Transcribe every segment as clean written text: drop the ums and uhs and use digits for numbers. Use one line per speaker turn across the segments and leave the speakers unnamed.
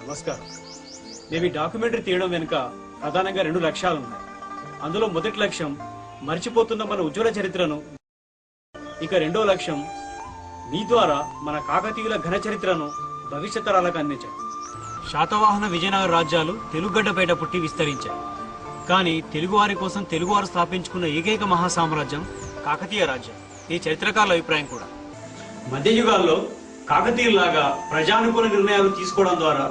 నమస్కారం. మేము ఈ డాక్యుమెంటరీ తీయడం వెనుక ప్రధానంగా 2 లక్ష్యాలు ఉన్నాయి. అందులో మొదటి లక్ష్యం మర్చిపోతున్న మన ఉజ్వల చరిత్రను, ఇక రెండో లక్ష్యం మీ ద్వారా మన కాకతీయుల ఘన చరిత్రను భవిష్యత్ తరాలకు అందించారు. శాతవాహన విజయనగర రాజ్యాలు తెలుగుగడ్డపేట పుట్టి విస్తరించాయి. కానీ తెలుగువారి కోసం తెలుగువారు స్థాపించుకున్న ఏకైక మహాసామ్రాజ్యం కాకతీయ రాజ్యం. ఈ చరిత్రకారుల అభిప్రాయం కూడా. మధ్యయుగాల్లో కాకతీయులాగా ప్రజానుకూల నిర్ణయాలు తీసుకోవడం ద్వారా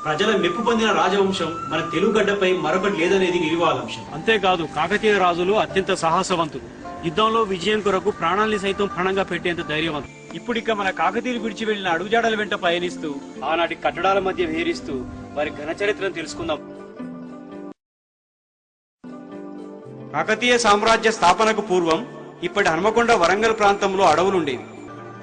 ప్రజల మెప్పు పొందిన రాజవంశం మన తెలుగుగడ్డపై మరొకటి లేదనేది నిలువాలంశం. అంతేకాదు కాకతీయ రాజులు అత్యంత సాహసవంతులు. యుద్ధంలో విజయం కొరకు ప్రాణాల్ని సైతం పణంగా పెట్టేంత ధైర్యవంతులు. ఇప్పుడిక మన కాకతీయులు విడిచి వెళ్లిన అడుగుజాడల వెంట పయనిస్తూ ఆనాటి కట్టడాల మధ్య విహరిస్తూ వారి ఘన చరిత్రను తెలుసుకుందాం. కాకతీయ సామ్రాజ్య స్థాపనకు పూర్వం ఇప్పటి హన్మకొండ వరంగల్ ప్రాంతంలో అడవులుండేవి.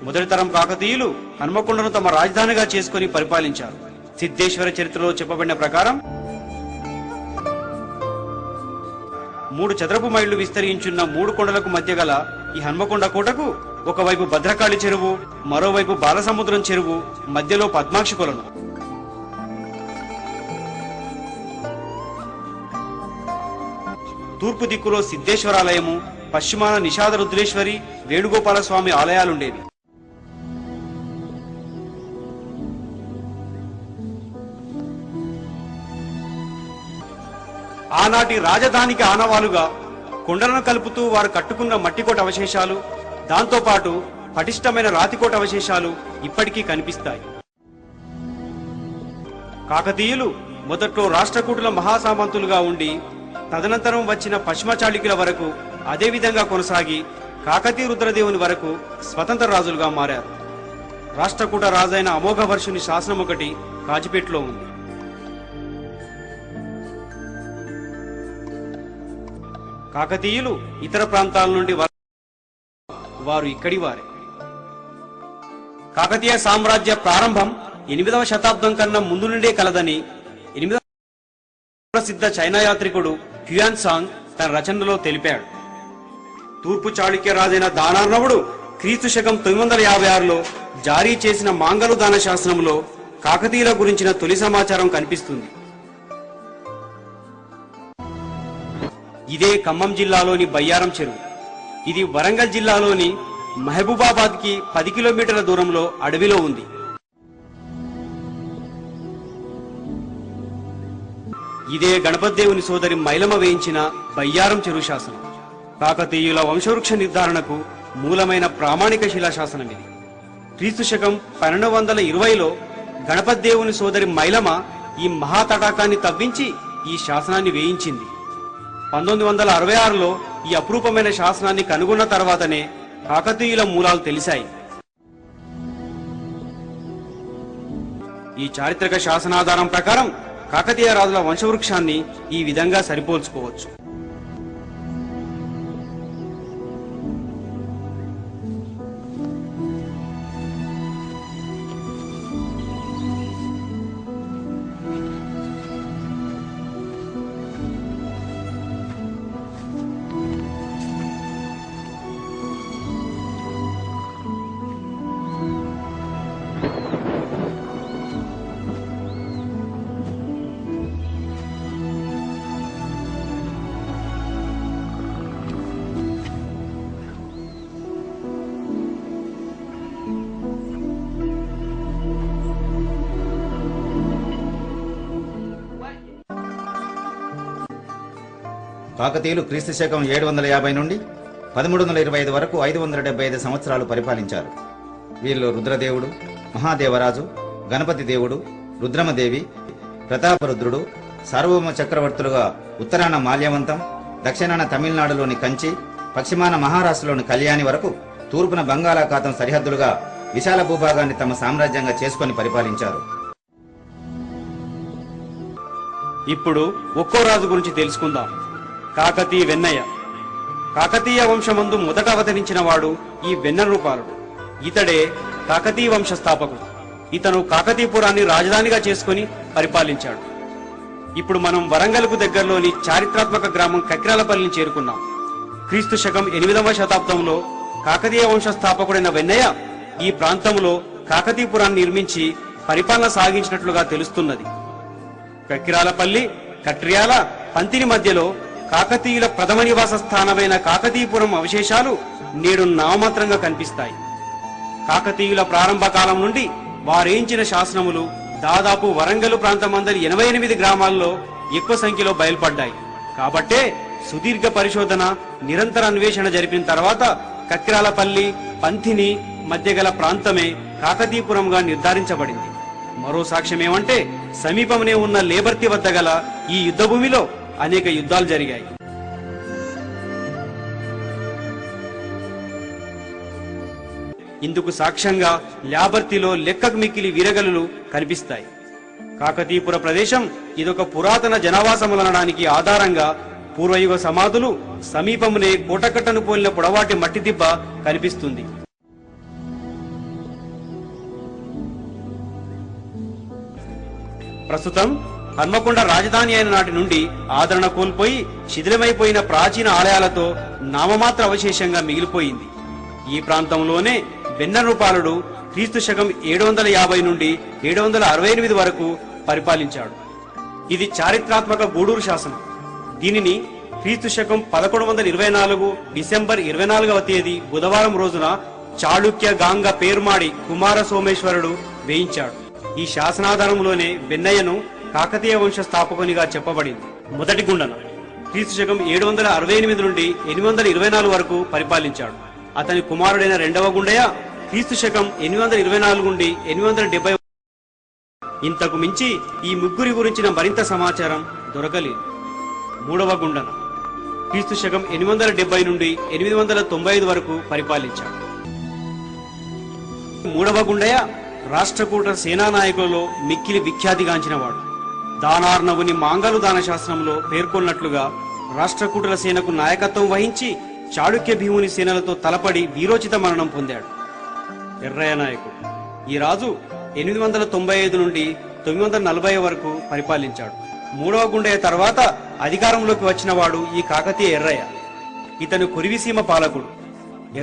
మొదటి తరం కాకతీయులు హన్మకొండను తమ రాజధానిగా చేసుకుని పరిపాలించారు. సిద్ధేశ్వర చరిత్రలో చెప్పబడిన ప్రకారం 3 చదరపు మైళ్లు విస్తరించున్న 3 కొండలకు మధ్య గల ఈ హన్మకొండ కోటకు ఒకవైపు భద్రకాళి చెరువు, మరోవైపు బాలసముద్రం చెరువు, మధ్యలో పద్మాక్షి కొలను. తూర్పు దిక్కులో సిద్ధేశ్వరాలయము, పశ్చిమాన నిషాద రుద్రేశ్వరి, వేణుగోపాల స్వామి ఆలయాలుండేవి. ఆనాటి రాజధానికి ఆనవాలుగా కొండలను కలుపుతూ వారు కట్టుకున్న మట్టికోట అవశేషాలు, దాంతోపాటు పటిష్టమైన రాతికోట అవశేషాలు ఇప్పటికీ కనిపిస్తాయి. కాకతీయులు మొదట్లో రాష్ట్రకూటుల మహాసామంతులుగా ఉండి తదనంతరం వచ్చిన పశ్చిమ చాళుక్యుల వరకు అదేవిధంగా కొనసాగి కాకతీయ రుద్రదేవుని వరకు స్వతంత్ర రాజులుగా మారారు. రాష్ట్రకూట రాజైన అమోఘవర్షుని శాసనం ఒకటి కాజిపేటలో ఉంది. కాకతీయులు ఇతర ప్రాంతాల నుండి వారు ఇక్కడి వారే. కాకతీయ సామ్రాజ్య ప్రారంభం 8వ శతాబ్దం కన్నా ముందు నుండే కలదని 8వ ప్రసిద్ధ చైనా యాత్రికుడు హ్యుయాన్ సాంగ్ తన రచనలో తెలిపాడు. తూర్పు చాళుక్య రాజైన దానార్ణవుడు క్రీస్తు శకం 956లో జారీ చేసిన మాంగలు దాన శాసనంలో కాకతీయుల గురించిన తొలి సమాచారం కనిపిస్తుంది. ఇదే ఖమ్మం జిల్లాలోని బయ్యారం చెరువు. ఇది వరంగల్ జిల్లాలోని మహబూబాబాద్ కి 10 కిలోమీటర్ల దూరంలో అడవిలో ఉంది. ఇదే గణపతి దేవుని సోదరి మైలమ్మ వేయించిన బయ్యారం చెరువు శాసనం. కాకతీయుల వంశవృక్ష నిర్ధారణకు మూలమైన ప్రామాణిక శిలాశాసనం ఇది. క్రీస్తు శకం 1220లో గణపతి దేవుని సోదరి మైలమ్మ ఈ మహాతటాకాన్ని తవ్వించి ఈ శాసనాన్ని వేయించింది. 1966లో ఈ అపురూపమైన శాసనాన్ని కనుగొన్న తర్వాతనే కాకతీయుల మూలాలు తెలిసాయి. ఈ చారిత్రక శాసనాధారం ప్రకారం కాకతీయ రాజుల వంశవృక్షాన్ని ఈ విధంగా సరిపోల్చుకోవచ్చు.
కాకతీయులు క్రీస్తు శకం 750 నుండి 1325 వరకు 575 సంవత్సరాలు పరిపాలించారు. వీరిలో రుద్రదేవుడు, మహాదేవరాజు, గణపతి దేవుడు, రుద్రమదేవి, ప్రతాపరుద్రుడు సార్వభౌమ చక్రవర్తులుగా ఉత్తరాన మాల్యవంతం, దక్షిణాన తమిళనాడులోని కంచి, పశ్చిమాన మహారాష్ట్రలోని కళ్యాణి వరకు తూర్పున బంగాళాఖాతం సరిహద్దులుగా విశాల భూభాగాన్ని తమ సామ్రాజ్యంగా చేసుకుని పరిపాలించారు.
ఇప్పుడు ఒక్కో రాజు గురించి తెలుసుకుందాం. కాకతీయ వెన్నయ్య. కాకతీయ వంశమందు మొదట అవతరించిన వాడు ఈ వెన్న రూపాలుడు. ఇతడే కాకతీయ వంశ స్థాపకుడు. ఇతను కాకతీపురాన్ని రాజధానిగా చేసుకుని పరిపాలించాడు. ఇప్పుడు మనం వరంగల్కు దగ్గరలోని చారిత్రాత్మక గ్రామం కక్రాలపల్లిని చేరుకున్నాం. క్రీస్తు శకం 8వ శతాబ్దంలో కాకతీయ వంశ స్థాపకుడైన వెన్నయ్య ఈ ప్రాంతంలో కాకతీపురాన్ని నిర్మించి పరిపాలన సాగించినట్లుగా తెలుస్తున్నది.
కక్కిరాలపల్లి, కట్రియాల, పంతిని మధ్యలో కాకతీయుల ప్రథమ నివాస స్థానమైన కాకతీపురం అవశేషాలు నేడు నామమాత్రంగా కనిపిస్తాయి. కాకతీయుల ప్రారంభ కాలం నుండి వారేయించిన శాసనములు దాదాపు వరంగల్ ప్రాంతమందరి 88 గ్రామాల్లో ఎక్కువ సంఖ్యలో బయలుపడ్డాయి. కాబట్టే సుదీర్ఘ పరిశోధన, నిరంతర అన్వేషణ జరిపిన తర్వాత కక్కిరాలపల్లి, పంతిని మధ్య గల ప్రాంతమే కాకతీపురంగా నిర్ధారించబడింది. మరో సాక్ష్యమేమంటే సమీపంలో ఉన్న లేబర్తి వద్ద గల ఈ యుద్ధభూమిలో అనేక యుద్ధాలు జరిగాయి. ఇందుకు సాక్ష్యంగా ల్యాబర్తిలో లెక్కకు మిక్కిలి వీరగలులు కనిపిస్తాయి. కాకతీపుర ప్రదేశం ఇదొక పురాతన జనావాసములనడానికి ఆధారంగా పూర్వయుగ సమాధులు, సమీపమునే కోటకట్టను పోలిన పొడవాటి మట్టి దిబ్బ కనిపిస్తుంది. ప్రస్తుతం హన్మకొండ రాజధాని అయిన నాటి నుండి ఆదరణ కోల్పోయి శిథిలమైపోయిన ప్రాచీన ఆలయాలతో నామమాత్ర అవశేషంగా మిగిలిపోయింది. ఈ ప్రాంతంలోనే బెన్నరూపాలుడు క్రీస్తు శకం 750 నుండి 768 వరకు పరిపాలించాడు. ఇది చారిత్రాత్మక గూడూరు శాసనం. దీనిని క్రీస్తు శకం 1124 డిసెంబర్ 24వ తేదీ బుధవారం రోజున చాళుక్య గాంగ పేర్మాడి కుమార సోమేశ్వరుడు వేయించాడు. ఈ శాసనాధారంలోనే బెన్నయ్యను కాకతీయ వంశ స్థాపకునిగా చెప్పబడింది. మొదటి గుండన క్రీస్తు శకం 768 నుండి 824 వరకు పరిపాలించాడు. అతని కుమారుడైన రెండవ గుండయ్య క్రీస్తు శకం 824 నుండి 870. ఇంతకు మించి ఈ ముగ్గురి గురించిన మరింత సమాచారం దొరకలేదు. మూడవ గుండన క్రీస్తు శకం 870 నుండి 895 వరకు పరిపాలించాడు. మూడవ గుండయ్య రాష్ట్రకూట సేనా నాయకులలో మిక్కిలి విఖ్యాతిగాంచినవాడు. దానార్ణవుని మాంగలు దాన శాస్త్రంలో పేర్కొన్నట్లుగా రాష్ట్రకూటుల సేనకు నాయకత్వం వహించి చాళుక్య భీముని సేనలతో తలపడి వీరోచిత మరణం పొందాడు. ఎర్రయ్య నాయకుడు ఈ రాజు 895 నుండి 940 వరకు పరిపాలించాడు. మూడవ గుండయ్య తర్వాత అధికారంలోకి వచ్చిన వాడు ఈ కాకతీయ ఎర్రయ్య. ఇతను కురివిసీమ పాలకుడు.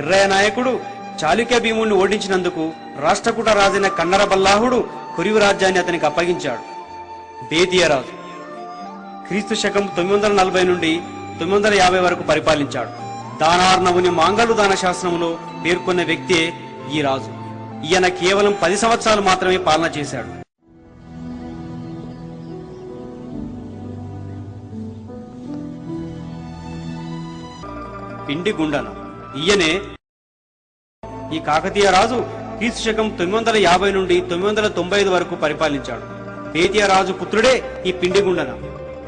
ఎర్రయ్య నాయకుడు చాళుక్య భీముని ఓడించినందుకు రాష్ట్రకూట రాజైన కన్నర బల్లాహుడు కురివి రాజ్యాన్ని అతనికి అప్పగించాడు. బేదియ రాజు క్రీస్తు శకం 940 నుండి 950 వరకు పరిపాలించాడు. దానార్ణవుని మాంగలు దాన శాస్త్రంలో పేర్కొన్న వ్యక్తే ఈ రాజు. ఈయన కేవలం 10 సంవత్సరాలు మాత్రమే పాలన చేశాడు. పిండి గుండన ఈయనే ఈ కాకతీయ రాజు క్రీస్తు శకం 950 నుండి 995 వరకు పరిపాలించాడు. బేదియ రాజు పుత్రుడే ఈ పిండి గుండన.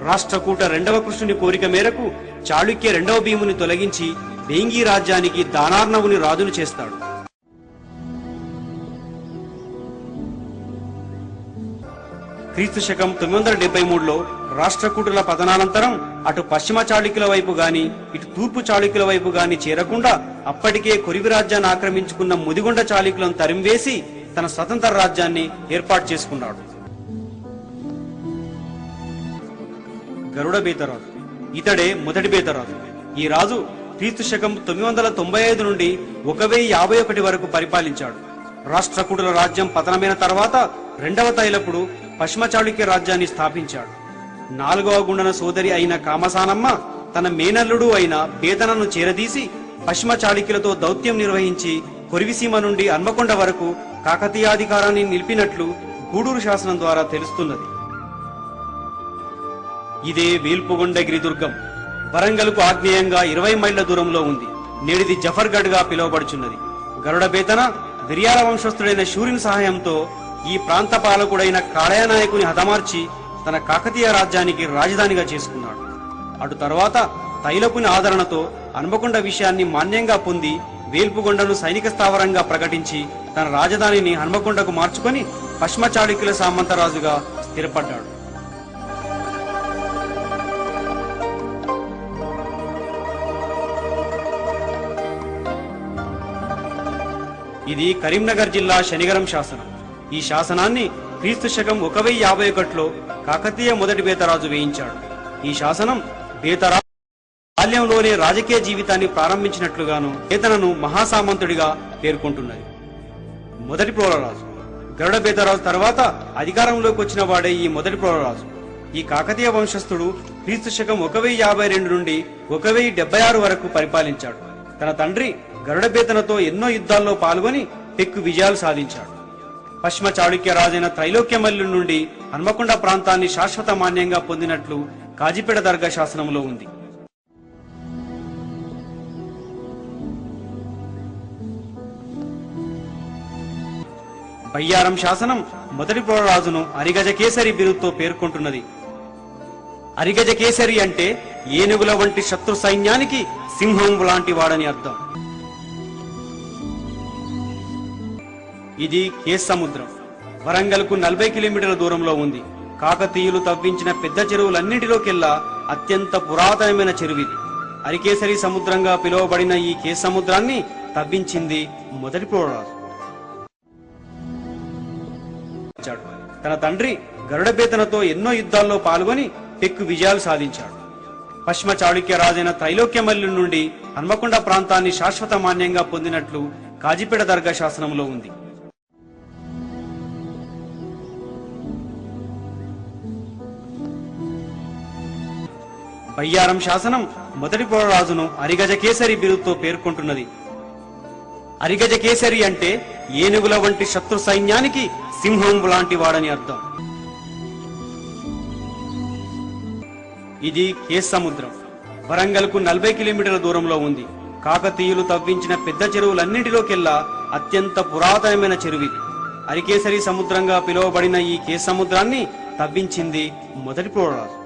రాష్ట్రకూట రెండవ కృష్ణుని కోరిక మేరకు చాళుక్య రెండవ భీముని తొలగించి వేంగి రాజ్యానికి దానార్ణవుని రాజును చేస్తాడు. క్రీస్తు శకం 973లో రాష్ట్రకూటుల పతనానంతరం అటు పశ్చిమ చాళుక్యుల వైపు గాని ఇటు తూర్పు చాళుక్యుల వైపు గాని చేరకుండా అప్పటికే కొరివి రాజ్యాన్ని ఆక్రమించుకున్న ముదిగొండ చాళుక్యులను తరిమివేసి తన స్వతంత్ర రాజ్యాన్ని ఏర్పాటు చేసుకున్నాడు. గరుడ బేతరాజు ఇతడే మొదటి బేతరాజు. ఈ రాజు క్రీస్తు శకం 995 నుండి 1051 వరకు పరిపాలించాడు. రాష్ట్రకూటుల రాజ్యం పతనమైన తర్వాత రెండవ తైలపుడు పశ్చిమ చాళుక్య రాజ్యాన్ని స్థాపించాడు. నాలుగవ గుండన సోదరి అయిన కామసానమ్మ తన మేనల్లుడు అయిన బేతనను చేరదీసి పశ్చిమ చాళుక్యులతో దౌత్యం నిర్వహించి కొరివిసీమ నుండి హన్మకొండ వరకు కాకతీయాధికారాన్ని నిలిపినట్లు గూడూరు శాసనం ద్వారా తెలుస్తున్నది. ఇదే వేల్పుగొండగిరి దుర్గం. వరంగల్కు ఆగ్నేయంగా 20 మైళ్ల దూరంలో ఉంది. నేడిది జఫర్గఢ్ గా పిలువబడుచున్నది. గరుడ బేతన విర్యాల వంశస్థుడైన శూరిని సహాయంతో ఈ ప్రాంత పాలకుడైన కాళయ నాయకుని హతమార్చి తన కాకతీయ రాజ్యానికి రాజధానిగా చేసుకున్నాడు. అటు తర్వాత తైలపుని ఆదరణతో హన్మకొండ విషయాన్ని మాన్యంగా పొంది వేల్పుగొండను సైనిక స్థావరంగా ప్రకటించి తన రాజధానిని హన్మకొండకు మార్చుకొని పశ్చిమ చాళుక్యుల సామంతరాజుగా స్థిరపడ్డాడు. ఇది కరీంనగర్ జిల్లా శనిగరం శాసనం. ఈ శాసనాన్ని క్రీస్తు శకం 1051లో కాకతీయ మొదటి బేతరాజు వేయించాడు. ఈ శాసనం బేతరాజు బాల్యంలోనే రాజకీయ జీవితాన్ని ప్రారంభించినట్లుగాను బేతనను మహాసామంతుడిగా పేర్కొంటున్నది. మొదటి ప్రోలరాజు గరుడ బేతరాజు తర్వాత అధికారంలోకి వచ్చిన వాడే ఈ మొదటి ప్రోలరాజు. ఈ కాకతీయ వంశస్థుడు క్రీస్తు శకం 1052 నుండి 1076 వరకు పరిపాలించాడు. తన తండ్రి గరుడబేతనతో ఎన్నో యుద్ధాల్లో పాల్గొని పెక్కు విజయాలు సాధించాడు. పశ్చిమ చాళుక్య రాజైన త్రైలోక్యమల్లు నుండి హన్మకొండ ప్రాంతాన్ని శాశ్వత మాన్యంగా పొందినట్లు కాజిపేట దర్గా శాసనంలో ఉంది. బయ్యారం శాసనం మొదటి రాజును అరిగజకేసరి బిరుదుతో పేర్కొంటున్నది. అరిగజకేసరి అంటే ఏనుగుల వంటి శత్రు సైన్యానికి సింహం లాంటి వాడని అర్థం. ఇది కేస్ సముద్రం. వరంగల్కు 40 కిలోమీటర్ల దూరంలో ఉంది. కాకతీయులు తవ్వించిన పెద్ద చెరువులన్నింటిలోకెల్లా అత్యంత పురాతనమైన చెరువిది. అరికేసరి సముద్రంగా పిలువబడిన ఈ కేస్ సముద్రాన్ని తవ్వించింది మొదటి రాజు. తన తండ్రి గరుడబేతనతో ఎన్నో యుద్ధాల్లో పాల్గొని పెక్కు విజయాలు సాధించాడు. పశ్చిమ చాళుక్య రాజైన త్రైలోక్యమల్లు నుండి హన్మకొండ ప్రాంతాన్ని శాశ్వత మాన్యంగా పొందినట్లు కాజిపేట దర్గా శాసనంలో ఉంది. బయ్యారం శాసనం మొదటి రాజును అరిగజకేసరి బిరుదుతో పేర్కొంటున్నది. అరిగజకేసరి అంటే ఏనుగుల వంటి శత్రు సైన్యానికి సింహం లాంటి వాడని అర్థం. ఇది కేస్ సముద్రం. వరంగల్కు 40 కిలోమీటర్ల దూరంలో ఉంది. కాకతీయులు తవ్వించిన పెద్ద చెరువులన్నింటిలోకెల్లా అత్యంత పురాతనమైన చెరువిది. అరికేసరి సముద్రంగా పిలువబడిన ఈ కేస్ సముద్రాన్ని తవ్వించింది మొదటి రాజు.